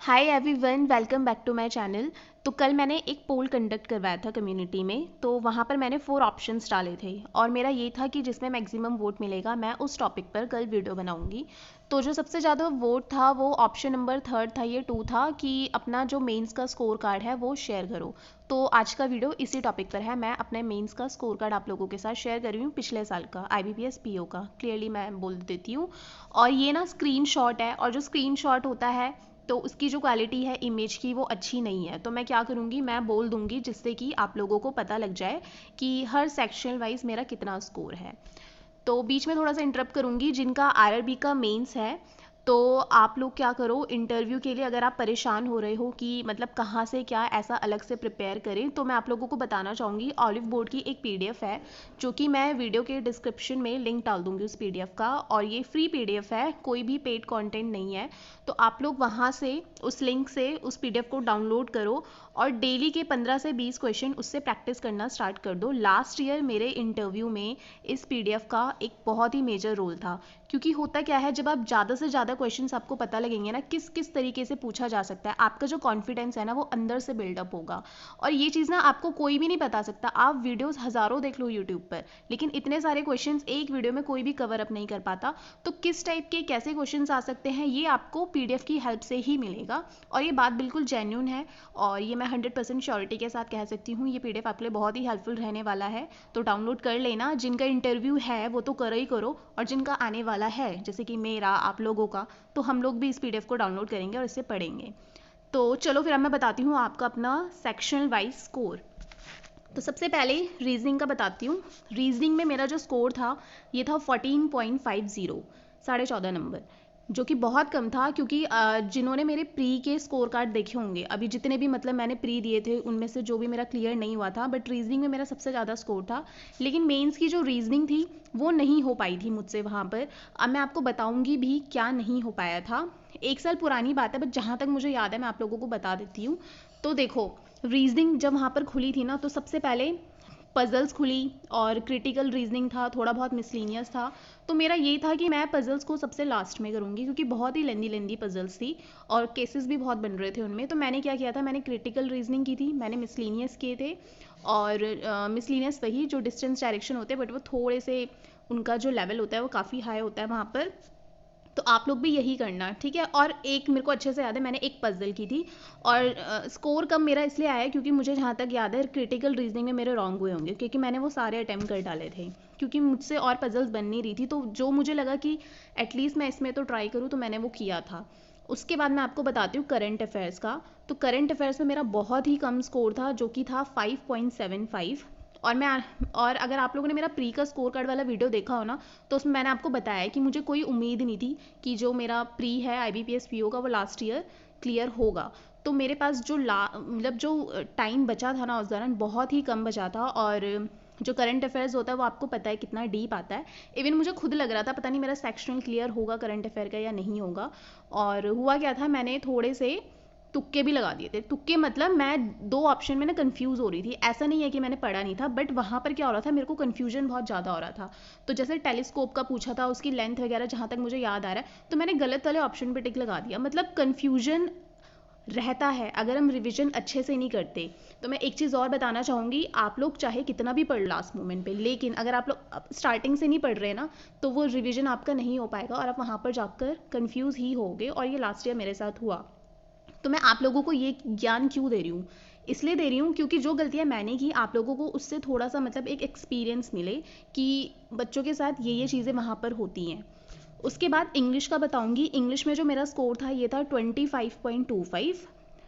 Hi everyone, welcome back to my channel. तो कल मैंने एक पोल कंडक्ट करवाया था कम्युनिटी में। तो वहाँ पर मैंने 4 ऑप्शंस डाले थे और मेरा ये था कि जिसमें मैक्सिमम वोट मिलेगा मैं उस टॉपिक पर कल वीडियो बनाऊंगी। तो जो सबसे ज़्यादा वोट था वो ऑप्शन नंबर 3 था, ये 2 था कि अपना जो मेंस का स्कोर कार्ड है वो शेयर करो। तो आज का वीडियो इसी टॉपिक पर है। मैं अपने मेंस का स्कोर कार्ड आप लोगों के साथ शेयर कर रही हूँ, पिछले साल का IBPS PO का। क्लियरली मैं बोल देती हूँ। और ये ना स्क्रीन शॉट है, और जो स्क्रीन शॉट होता है तो उसकी जो क्वालिटी है इमेज की वो अच्छी नहीं है। तो मैं क्या करूँगी, मैं बोल दूँगी जिससे कि आप लोगों को पता लग जाए कि हर सेक्शन वाइज मेरा कितना स्कोर है। तो बीच में थोड़ा सा इंटरप्ट करूँगी। जिनका RRB का मेंस है तो आप लोग क्या करो, इंटरव्यू के लिए अगर आप परेशान हो रहे हो कि मतलब कहाँ से क्या ऐसा अलग से प्रिपेयर करें, तो मैं आप लोगों को बताना चाहूँगी ऑलिव बोर्ड की एक PDF है जो कि मैं वीडियो के डिस्क्रिप्शन में लिंक डाल दूँगी उस PDF का। और ये फ्री PDF है, कोई भी पेड कंटेंट नहीं है। तो आप लोग वहाँ से उस लिंक से उस PDF को डाउनलोड करो और डेली के 15 से 20 क्वेश्चन उससे प्रैक्टिस करना स्टार्ट कर दो। लास्ट ईयर मेरे इंटरव्यू में इस PDF का एक बहुत ही मेजर रोल था, क्योंकि होता क्या है, जब आप ज़्यादा से ज़्यादा क्वेश्चंस आपको पता लगेंगे ना किस किस तरीके से पूछा जा सकता है, आपका जो कॉन्फिडेंस है ना वो अंदर से बिल्डअप होगा। और ये चीज़ ना आपको कोई भी नहीं बता सकता। आप वीडियोस हज़ारों देख लो यूट्यूब पर, लेकिन इतने सारे क्वेश्चंस एक वीडियो में कोई भी कवर अप नहीं कर पाता। तो किस टाइप के कैसे क्वेश्चंस आ सकते हैं ये आपको PDF की हेल्प से ही मिलेगा। और ये बात बिल्कुल जेन्यून है और ये मैं 100% श्योरिटी के साथ कह सकती हूँ। ये PDF आपके लिए बहुत ही हेल्पफुल रहने वाला है। तो डाउनलोड कर लेना। जिनका इंटरव्यू है वो तो करो ही करो, और जिनका आने वाला है जैसे कि मेरा, आप लोगों का, तो हम लोग भी इस PDF को डाउनलोड करेंगे और इससे पढ़ेंगे। तो चलो फिर अब मैं बताती हूँ आपका अपना सेक्शनल वाइज स्कोर। तो सबसे पहले रीजनिंग का बताती हूँ। रीजनिंग में मेरा जो स्कोर था ये था 14.50, 14.5 नंबर, जो कि बहुत कम था। क्योंकि जिन्होंने मेरे प्री के स्कोर कार्ड देखे होंगे, अभी जितने भी मतलब मैंने प्री दिए थे उनमें से जो भी मेरा क्लियर नहीं हुआ था, बट रीजनिंग में मेरा सबसे ज़्यादा स्कोर था। लेकिन मेंस की जो रीजनिंग थी वो नहीं हो पाई थी मुझसे वहाँ पर। अब मैं आपको बताऊँगी भी क्या नहीं हो पाया था। 1 साल पुरानी बात है, बट जहाँ तक मुझे याद है मैं आप लोगों को बता देती हूँ। तो देखो, रीजनिंग जब वहाँ पर खुली थी ना तो सबसे पहले पजल्स खुली और क्रिटिकल रीजनिंग था, थोड़ा बहुत मिसलीनियस था। तो मेरा ये था कि मैं पजल्स को सबसे लास्ट में करूँगी, क्योंकि बहुत ही लेंदी लेंदी पजल्स थी और केसेस भी बहुत बन रहे थे उनमें। तो मैंने क्या किया था, मैंने क्रिटिकल रीजनिंग की थी, मैंने मिसलीनियस किए थे। और मिसलीनियस वही जो डिस्टेंस डायरेक्शन होते हैं, बट वो थोड़े से उनका जो लेवल होता है वो काफ़ी हाई होता है वहाँ पर। तो आप लोग भी यही करना, ठीक है। और एक मेरे को अच्छे से याद है, मैंने एक पजल की थी और स्कोर कम मेरा इसलिए आया क्योंकि मुझे जहाँ तक याद है क्रिटिकल रीजनिंग में मेरे रॉन्ग हुए होंगे, क्योंकि मैंने वो सारे अटैम्प्ट कर डाले थे। क्योंकि मुझसे और पजल्स बन नहीं रही थी, तो जो मुझे लगा कि एटलीस्ट मैं इसमें तो ट्राई करूँ, तो मैंने वो किया था। उसके बाद मैं आपको बताती हूँ करंट अफेयर्स का। तो करंट अफेयर्स में मेरा बहुत ही कम स्कोर था, जो कि था 5.75। और मैं और अगर आप लोगों ने मेरा प्री का स्कोर कार्ड वाला वीडियो देखा हो ना, तो उसमें मैंने आपको बताया कि मुझे कोई उम्मीद नहीं थी कि जो मेरा प्री है IBPS PO का वो लास्ट ईयर क्लियर होगा। तो मेरे पास जो मतलब जो टाइम बचा था ना उस दौरान बहुत ही कम बचा था। और जो करंट अफेयर्स होता है वो आपको पता है कितना डीप आता है। इवन मुझे खुद लग रहा था पता नहीं मेरा सेक्शनल क्लियर होगा करंट अफेयर का या नहीं होगा। और हुआ क्या था, मैंने थोड़े से तुक्के भी लगा दिए थे। तुक्के मतलब मैं 2 ऑप्शन में ना कंफ्यूज हो रही थी। ऐसा नहीं है कि मैंने पढ़ा नहीं था, बट वहाँ पर क्या हो रहा था, मेरे को कन्फ्यूजन बहुत ज़्यादा हो रहा था। तो जैसे टेलीस्कोप का पूछा था, उसकी लेंथ वगैरह जहाँ तक मुझे याद आ रहा है, तो मैंने गलत वाले ऑप्शन पे टिक लगा दिया। मतलब कन्फ्यूजन रहता है अगर हम रिवीजन अच्छे से नहीं करते। तो मैं एक चीज़ और बताना चाहूँगी, आप लोग चाहे कितना भी पढ़ लास्ट मोमेंट पे, लेकिन अगर आप लोग स्टार्टिंग से नहीं पढ़ रहे ना, तो वो रिवीजन आपका नहीं हो पाएगा और आप वहाँ पर जाकर कन्फ्यूज़ ही होगे। और ये लास्ट ईयर मेरे साथ हुआ। तो मैं आप लोगों को ये ज्ञान क्यों दे रही हूँ, इसलिए दे रही हूँ क्योंकि जो गलतियाँ मैंने की आप लोगों को उससे थोड़ा सा मतलब एक एक्सपीरियंस मिले कि बच्चों के साथ ये चीज़ें वहाँ पर होती हैं। उसके बाद इंग्लिश का बताऊंगी। इंग्लिश में जो मेरा स्कोर था ये था 25.25,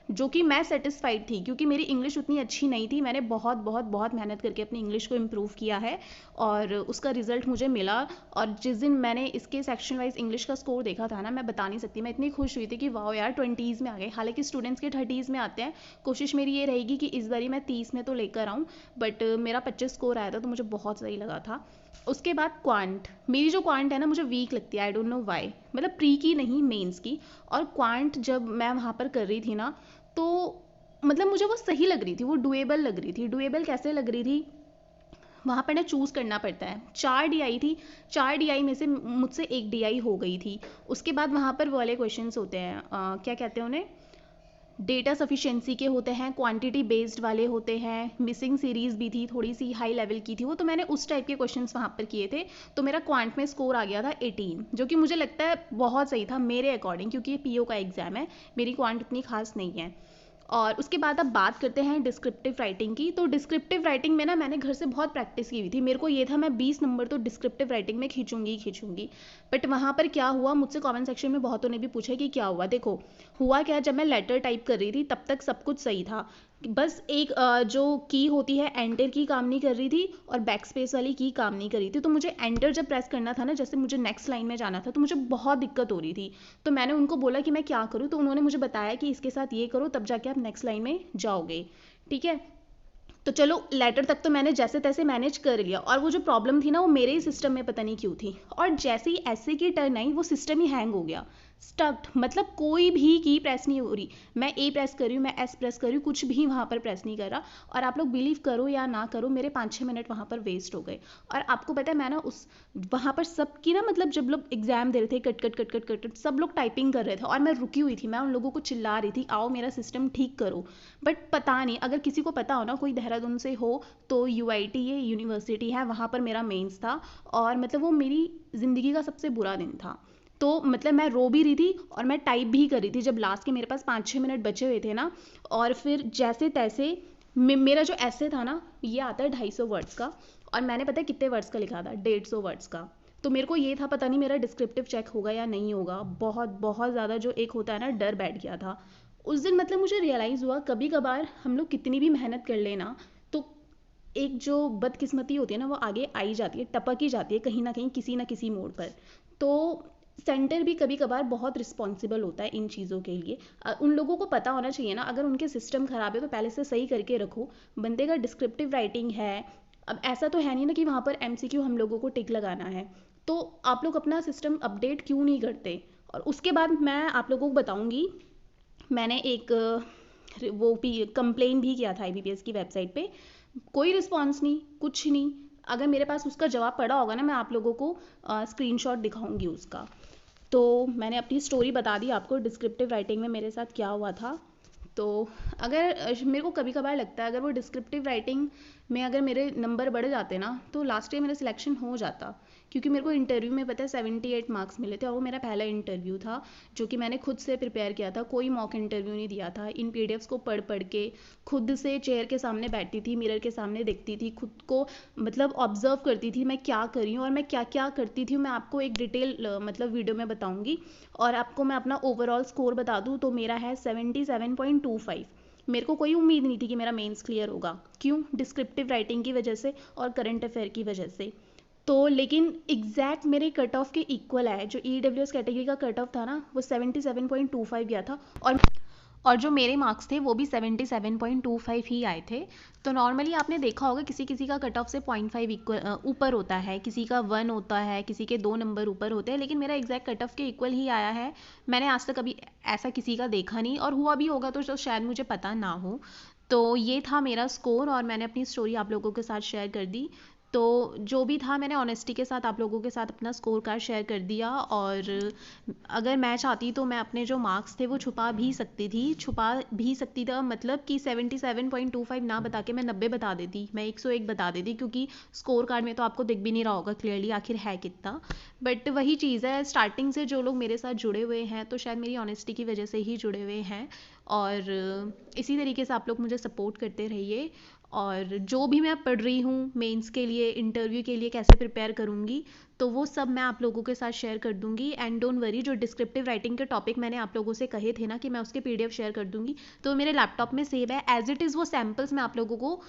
जो कि मैं सेटिस्फाइड थी क्योंकि मेरी इंग्लिश उतनी अच्छी नहीं थी। मैंने बहुत बहुत बहुत मेहनत करके अपनी इंग्लिश को इम्प्रूव किया है और उसका रिजल्ट मुझे मिला। और जिस दिन मैंने इसके सेक्शन वाइज इंग्लिश का स्कोर देखा था ना, मैं बता नहीं सकती, मैं इतनी खुश हुई थी कि वाह यार 20s में आ गए। हालांकि स्टूडेंट्स के 30s में आते हैं। कोशिश मेरी ये रहेगी कि इस बारी मैं 30 में तो लेकर आऊँ, बट मेरा 25 स्कोर आया था तो मुझे बहुत सही लगा था। उसके बाद क्वांट, मेरी जो क्वांट है ना मुझे वीक लगती है, आई डोंट नो वाई। मतलब प्री की नहीं, मेंस की। और क्वांट जब मैं वहाँ पर कर रही थी ना, तो मतलब मुझे वो सही लग रही थी, वो डुएबल लग रही थी। डुएबल कैसे लग रही थी, वहाँ पर ना चूज़ करना पड़ता है। 4 DI थी, 4 DI में से मुझसे 1 DI हो गई थी। उसके बाद वहाँ पर वो वाले क्वेश्चंस होते हैं, क्या कहते हैं उन्हें, डेटा सफिशिएंसी के होते हैं, क्वांटिटी बेस्ड वाले होते हैं, मिसिंग सीरीज़ भी थी, थोड़ी सी हाई लेवल की थी वो, तो मैंने उस टाइप के क्वेश्चंस वहाँ पर किए थे। तो मेरा क्वांट में स्कोर आ गया था 18, जो कि मुझे लगता है बहुत सही था मेरे अकॉर्डिंग, क्योंकि ये पीओ का एग्ज़ाम है, मेरी क्वांट इतनी खास नहीं है। और उसके बाद अब बात करते हैं डिस्क्रिप्टिव राइटिंग की। तो डिस्क्रिप्टिव राइटिंग में ना मैंने घर से बहुत प्रैक्टिस की हुई थी, मेरे को ये था मैं 20 नंबर तो डिस्क्रिप्टिव राइटिंग में खींचूंगी ही खींचूंगी। बट वहाँ पर क्या हुआ, मुझसे कमेंट सेक्शन में बहुतों ने भी पूछा कि क्या हुआ। देखो हुआ क्या, जब मैं लेटर टाइप कर रही थी तब तक सब कुछ सही था, बस एक जो की होती है एंटर की काम नहीं कर रही थी, और बैक स्पेस वाली की काम नहीं कर रही थी। तो मुझे एंटर जब प्रेस करना था ना, जैसे मुझे नेक्स्ट लाइन में जाना था, तो मुझे बहुत दिक्कत हो रही थी। तो मैंने उनको बोला कि मैं क्या करूँ, तो उन्होंने मुझे बताया कि इसके साथ ये करो, तब जाके आप नेक्स्ट लाइन में जाओगे। ठीक है, तो चलो लेटर तक तो मैंने जैसे तैसे मैनेज कर लिया, और वो जो प्रॉब्लम थी ना वो मेरे ही सिस्टम में पता नहीं क्यों थी, और जैसे ही ऐसे की टर्न आई वो सिस्टम ही हैंग हो गया, स्टक्ड, मतलब कोई भी की प्रेस नहीं हो रही। मैं ए प्रेस कर रही हूँ, मैं एस प्रेस कर रही हूँ, कुछ भी वहाँ पर प्रेस नहीं कर रहा। और आप लोग बिलीव करो या ना करो, मेरे 5-6 मिनट वहाँ पर वेस्ट हो गए। और आपको पता है मैं ना उस वहाँ पर सबकी ना, मतलब जब लोग एग्जाम दे रहे थे cut cut cut cut cut cut, सब लोग टाइपिंग कर रहे थे और मैं रुकी हुई थी, मैं उन लोगों को चिल्ला रही थी आओ मेरा सिस्टम ठीक करो। बट पता नहीं, अगर किसी को पता हो ना, कोई देहरादून से हो, तो यूआईटी ये यूनिवर्सिटी है, वहाँ पर मेरा मेंस था, और मतलब वो मेरी ज़िंदगी का सबसे बुरा दिन था। तो मतलब मैं रो भी रही थी और मैं टाइप भी कर रही थी, जब लास्ट के मेरे पास 5-6 मिनट बचे हुए थे ना। और फिर जैसे तैसे मेरा जो ऐसे था ना, ये आता है 250 वर्ड्स का, और मैंने पता है कितने वर्ड्स का लिखा था, 150 वर्ड्स का। तो मेरे को ये था पता नहीं मेरा डिस्क्रिप्टिव चेक होगा या नहीं होगा, बहुत बहुत ज़्यादा जो एक होता है ना डर बैठ गया था उस दिन। मतलब मुझे रियलाइज़ हुआ कभी कभार हम लोग कितनी भी मेहनत कर लेना, तो एक जो बदकिस्मती होती है ना वो आगे आई जाती है, टपक ही जाती है कहीं ना कहीं, किसी ना किसी मोड़ पर। तो सेंटर भी कभी कभार बहुत रिस्पॉन्सिबल होता है इन चीज़ों के लिए। उन लोगों को पता होना चाहिए ना, अगर उनके सिस्टम ख़राब है तो पहले से सही करके रखो। बंदे का डिस्क्रिप्टिव राइटिंग है, अब ऐसा तो है नहीं ना कि वहाँ पर एमसीक्यू हम लोगों को टिक लगाना है। तो आप लोग अपना सिस्टम अपडेट क्यों नहीं करते। और उसके बाद मैं आप लोगों को बताऊँगी, मैंने एक वो भी कंप्लेन भी किया था आईबीपीएस की वेबसाइट पे, कोई रिस्पॉन्स नहीं, कुछ नहीं। अगर मेरे पास उसका जवाब पड़ा होगा ना, मैं आप लोगों को स्क्रीनशॉट दिखाऊंगी उसका। तो मैंने अपनी स्टोरी बता दी आपको डिस्क्रिप्टिव राइटिंग में मेरे साथ क्या हुआ था। तो अगर मेरे को कभी कभार लगता है अगर वो डिस्क्रिप्टिव राइटिंग में अगर मेरे नंबर बढ़ जाते ना, तो लास्ट ईयर मेरा सिलेक्शन हो जाता। क्योंकि मेरे को इंटरव्यू में पता है 78 मार्क्स मिले थे, और वो मेरा पहला इंटरव्यू था जो कि मैंने खुद से प्रिपेयर किया था, कोई मॉक इंटरव्यू नहीं दिया था। इन पीडीएफ्स को पढ़ पढ़ के खुद से चेयर के सामने बैठती थी, मिरर के सामने देखती थी खुद को, मतलब ऑब्जर्व करती थी मैं क्या कर रही हूँ और मैं क्या क्या करती थी। मैं आपको एक डिटेल मतलब वीडियो में बताऊँगी। और आपको मैं अपना ओवरऑल स्कोर बता दूँ तो मेरा है 77.25। मेरे को कोई उम्मीद नहीं थी कि मेरा मेंस क्लियर होगा, क्यों, डिस्क्रिप्टिव राइटिंग की वजह से और करंट अफेयर की वजह से। तो लेकिन एग्जैक्ट मेरे कट ऑफ के इक्वल है, जो ईडब्ल्यूएस कैटेगरी का कट ऑफ था ना वो 77.25 गया था, और जो मेरे मार्क्स थे वो भी 77.25 ही आए थे। तो नॉर्मली आपने देखा होगा किसी किसी का कट ऑफ से 0.5 इक्वल ऊपर होता है, किसी का 1 होता है, किसी के 2 नंबर ऊपर होते हैं, लेकिन मेरा एग्जैक्ट कट ऑफ के इक्वल ही आया है। मैंने आज तक कभी ऐसा किसी का देखा नहीं, और हुआ भी होगा तो शायद मुझे पता ना हो। तो ये था मेरा स्कोर, और मैंने अपनी स्टोरी आप लोगों के साथ शेयर कर दी। तो जो भी था मैंने ऑनेस्टी के साथ आप लोगों के साथ अपना स्कोर कार्ड शेयर कर दिया। और अगर मैं चाहती तो मैं अपने जो मार्क्स थे वो छुपा भी सकती था, मतलब कि 77.25 ना बता के मैं 90 बता देती, मैं 101 बता देती, क्योंकि स्कोर कार्ड में तो आपको दिख भी नहीं रहा होगा क्लियरली आखिर है कितना। बट वही चीज़ है, स्टार्टिंग से जो लोग मेरे साथ जुड़े हुए हैं तो शायद मेरी ऑनेस्टी की वजह से ही जुड़े हुए हैं। और इसी तरीके से आप लोग मुझे सपोर्ट करते रहिए। और जो भी मैं पढ़ रही हूँ मेंस के लिए, इंटरव्यू के लिए कैसे प्रिपेयर करूँगी, तो वो सब मैं आप लोगों के साथ शेयर कर दूँगी। एंड डोंट वरी, जो डिस्क्रिप्टिव राइटिंग के टॉपिक मैंने आप लोगों से कहे थे ना कि मैं उसके पीडीएफ शेयर कर दूँगी, तो मेरे लैपटॉप में सेव है एज इट इज़। वो सैम्पल्स मैं आप लोगों को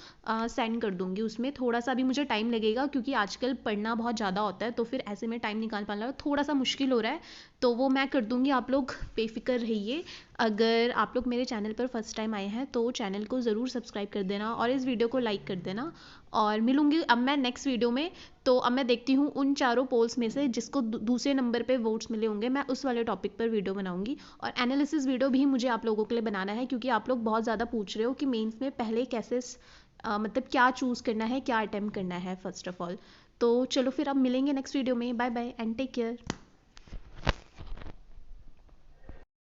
सेंड कर दूँगी। उसमें थोड़ा सा भी मुझे टाइम लगेगा, क्योंकि आजकल पढ़ना बहुत ज़्यादा होता है, तो फिर ऐसे में टाइम निकाल पाना थोड़ा सा मुश्किल हो रहा है। तो वो मैं कर दूँगी, आप लोग बेफिक्र रहिए। अगर आप लोग मेरे चैनल पर फर्स्ट टाइम आए हैं तो चैनल को ज़रूर सब्सक्राइब कर देना और इस वीडियो को लाइक कर देना। और मिलूंगी अब मैं नेक्स्ट वीडियो में। तो अब मैं देखती हूँ उन चारों पोल्स में से जिसको दूसरे नंबर पे वोट्स मिले होंगे, मैं उस वाले टॉपिक पर वीडियो बनाऊंगी। और एनालिसिस वीडियो भी मुझे आप लोगों के लिए बनाना है, क्योंकि आप लोग बहुत ज़्यादा पूछ रहे हो कि मेंस में पहले कैसे मतलब क्या चूज़ करना है, क्या अटेम्प्ट करना है फर्स्ट ऑफ ऑल। तो चलो फिर अब मिलेंगे नेक्स्ट वीडियो में। Bye bye and take care.